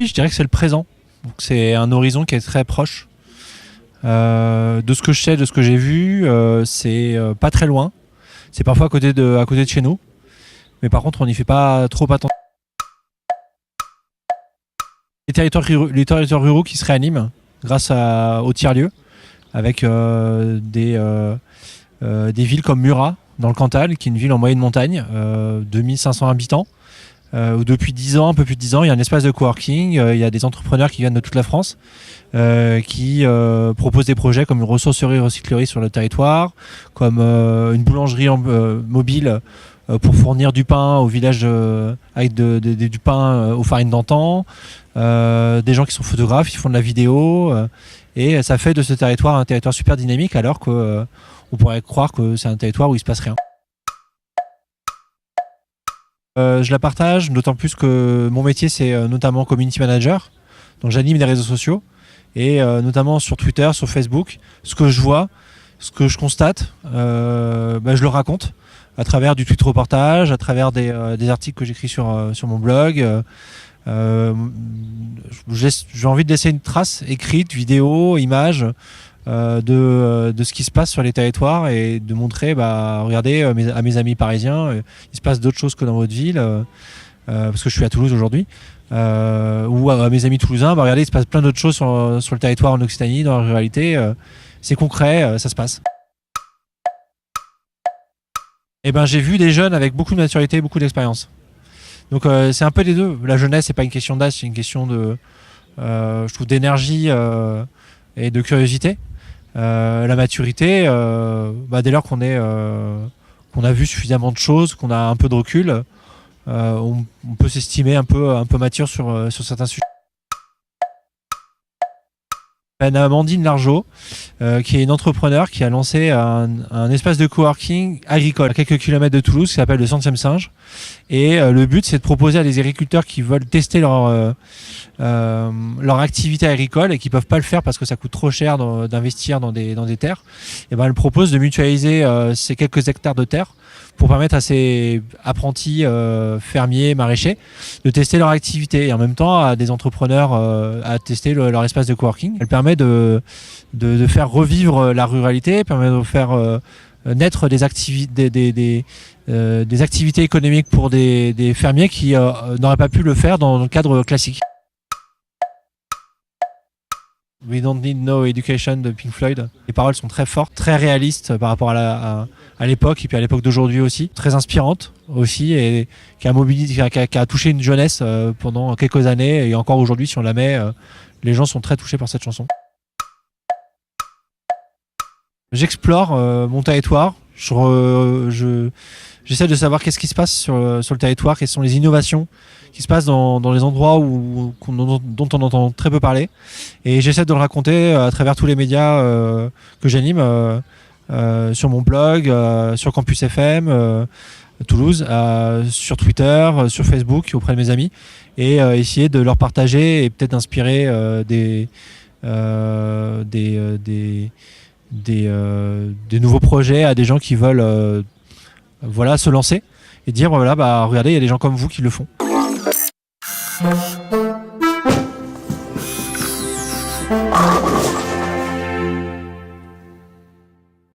je dirais que c'est le présent. Donc c'est un horizon qui est très proche. De ce que je sais, de ce que j'ai vu, c'est pas très loin. C'est parfois à côté de chez nous. Mais par contre, on n'y fait pas trop attention. Les territoires ruraux qui se réaniment grâce au tiers-lieu, avec des villes comme Murat, dans le Cantal, qui est une ville en moyenne montagne, 2500 habitants. Où depuis 10 ans, un peu plus de 10 ans, il y a un espace de coworking, il y a des entrepreneurs qui viennent de toute la France, qui proposent des projets comme une ressourcerie-recyclerie sur le territoire, comme une boulangerie mobile pour fournir du pain au village avec du pain aux farines d'antan, des gens qui sont photographes, qui font de la vidéo, et ça fait de ce territoire un territoire super dynamique, alors qu'on pourrait croire que c'est un territoire où il se passe rien. Je la partage, d'autant plus que mon métier c'est notamment community manager, donc j'anime les réseaux sociaux et notamment sur Twitter, sur Facebook, ce que je vois, ce que je constate, je le raconte à travers du tweet reportage, à travers des articles que j'écris sur mon blog. J'ai envie de laisser une trace écrite, vidéo, image de ce qui se passe sur les territoires et de montrer, regardez, à mes amis parisiens, il se passe d'autres choses que dans votre ville, parce que je suis à Toulouse aujourd'hui, ou à mes amis toulousains, regardez, il se passe plein d'autres choses sur le territoire en Occitanie, dans la ruralité, c'est concret, ça se passe. Et j'ai vu des jeunes avec beaucoup de maturité, beaucoup d'expérience. Donc c'est un peu les deux. La jeunesse, c'est pas une question d'âge, c'est une question de, je trouve, d'énergie et de curiosité. La maturité, dès lors qu'on a vu suffisamment de choses, qu'on a un peu de recul, on peut s'estimer un peu mature sur certains sujets. Amandine Largeau, qui est une entrepreneur qui a lancé un espace de coworking agricole à quelques kilomètres de Toulouse qui s'appelle le Centième Singe. Et le but, c'est de proposer à des agriculteurs qui veulent tester leur activité agricole et qui peuvent pas le faire parce que ça coûte trop cher d'investir dans des terres. Et elle propose de mutualiser ces quelques hectares de terre pour permettre à ces apprentis fermiers, maraîchers, de tester leur activité et en même temps à des entrepreneurs à tester leur espace de coworking. Elle permet de faire revivre la ruralité, permet de faire naître des activités économiques pour des fermiers qui n'auraient pas pu le faire dans le cadre classique. We Don't Need No Education de Pink Floyd. Les paroles sont très fortes, très réalistes par rapport à l'époque et puis à l'époque d'aujourd'hui aussi. Très inspirantes aussi et qui a touché une jeunesse pendant quelques années et encore aujourd'hui si on la met, les gens sont très touchés par cette chanson. J'explore mon territoire, j'essaie de savoir qu'est-ce qui se passe sur le territoire, quelles sont les innovations qui se passent dans les endroits dont on entend très peu parler. Et j'essaie de le raconter à travers tous les médias que j'anime, sur mon blog, sur Campus FM, Toulouse, sur Twitter, sur Facebook auprès de mes amis, et essayer de leur partager et peut-être d'inspirer des nouveaux projets à des gens qui veulent se lancer et dire regardez, il y a des gens comme vous qui le font.